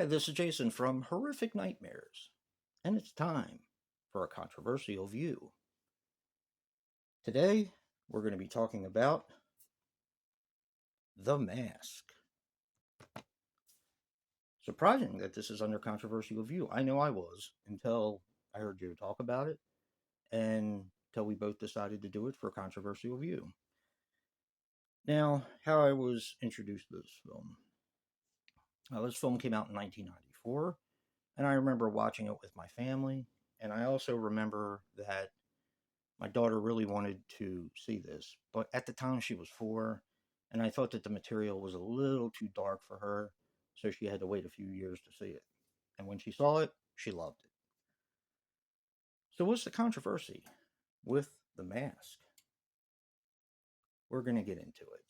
Hi, this is Jason from Horrific Nightmares, and it's time for a controversial view. Today, we're going to be talking about The Mask. Surprising that this is under controversial view. I know I was until I heard you talk about it, and until we both decided to do it for a controversial view. Now, how I was introduced to this film. This film came out in 1994, and I remember watching it with my family, and I also remember that my daughter really wanted to see this, but at the time she was 4, and I thought that the material was a little too dark for her, so she had to wait a few years to see it. And when she saw it, she loved it. So, what's the controversy with The Mask? We're going to get into it.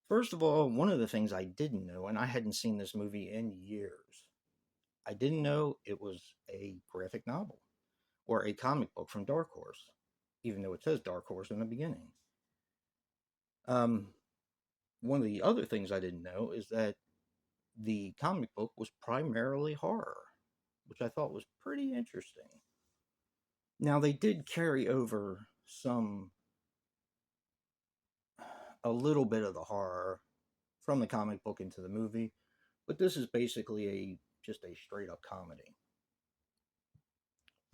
First of all, one of the things I didn't know, and I hadn't seen this movie in years, I didn't know it was a graphic novel or a comic book from Dark Horse, even though it says Dark Horse in the beginning. Um, One of the other things I didn't know is that the comic book was primarily horror, which I thought was pretty interesting. Now, they did carry over a little bit of the horror from the comic book into the movie, but this is basically just a straight up comedy.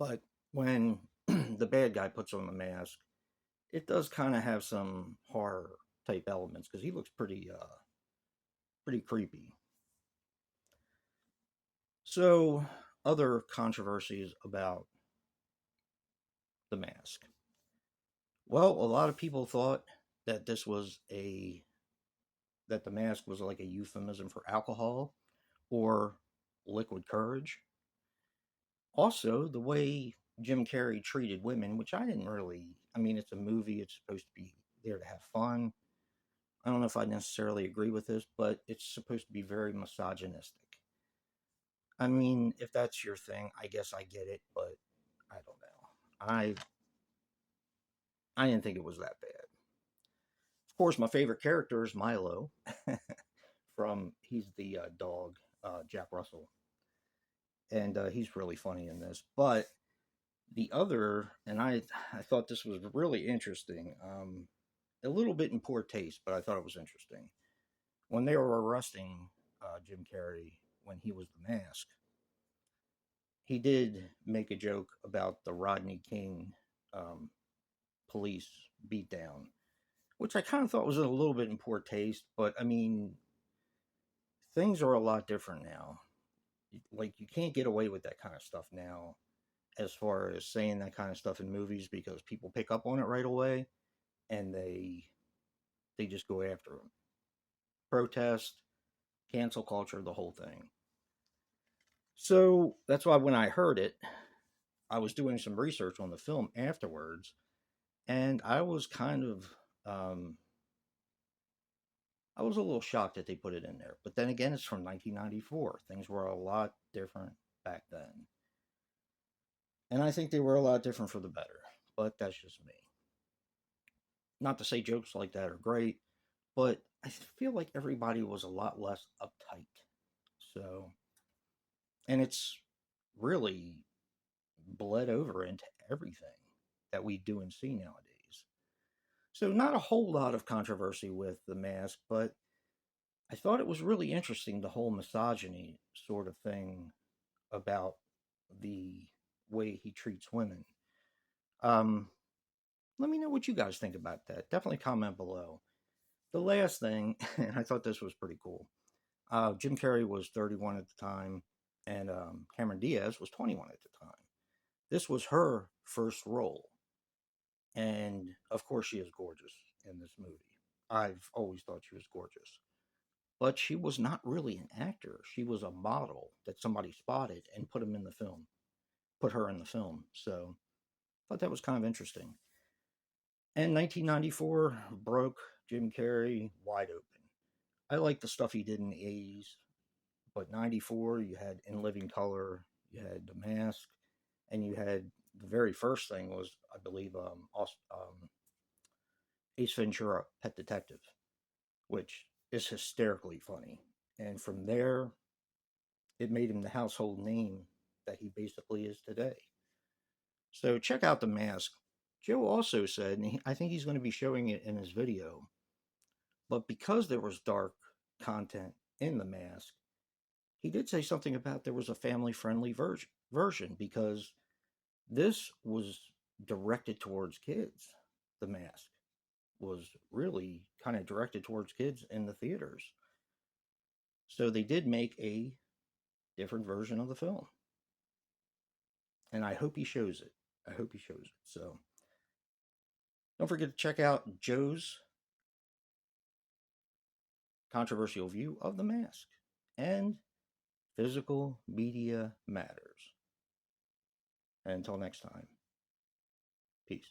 But when the bad guy puts on the mask, it does kind of have some horror type elements because he looks pretty creepy. So, other controversies about the mask. Well, a lot of people thought that that the mask was like a euphemism for alcohol or liquid courage. Also, the way Jim Carrey treated women, which I didn't really, I mean, it's a movie, it's supposed to be there to have fun. I don't know if I necessarily agree with this, but it's supposed to be very misogynistic. I mean, if that's your thing, I guess I get it, but I don't know. I didn't think it was that bad. Of course, my favorite character is Milo from he's the dog, Jack Russell, and he's really funny in this. But the other, and I thought this was really interesting. A little bit in poor taste, but I thought it was interesting when they were arresting Jim Carrey when he was the Mask. He did make a joke about the Rodney King um, police beatdown, which I kind of thought was a little bit in poor taste. But I mean, things are a lot different now. Like, you can't get away with that kind of stuff now, as far as saying that kind of stuff in movies, because people pick up on it right away and they just go after them. Protest, cancel culture, the whole thing. So that's why when I heard it, I was doing some research on the film afterwards, and um, I was a little shocked that they put it in there. But then again, it's from 1994. Things were a lot different back then. And I think they were a lot different for the better. But that's just me. Not to say jokes like that are great, but I feel like everybody was a lot less uptight. So, and it's really bled over into everything that we do and see nowadays. So, not a whole lot of controversy with The Mask, but I thought it was really interesting, the whole misogyny sort of thing about the way he treats women. Um, Let me know what you guys think about that. Definitely comment below. The last thing, and I thought this was pretty cool. Jim Carrey was 31 at the time, and Cameron Diaz was 21 at the time. This was her first role, and of course, she is gorgeous in this movie. I've always thought she was gorgeous, but she was not really an actor. She was a model that somebody spotted and put her in the film. So I thought that was kind of interesting. And 1994 broke Jim Carrey wide open. I like the stuff he did in the 80s, but 94, you had In Living Color, you had The Mask, and you had the very first thing was, I believe, Ace Ventura, Pet Detective, which is hysterically funny. And from there, it made him the household name that he basically is today. So check out The Mask. Joe also said, and I think he's going to be showing it in his video, but because there was dark content in The Mask, he did say something about there was a family friendly version because this was directed towards kids. The Mask was really kind of directed towards kids in the theaters. So they did make a different version of the film. And I hope he shows it. I hope he shows it. So don't forget to check out Joe's controversial view of The Mask and Physical Media Matters. And until next time, peace.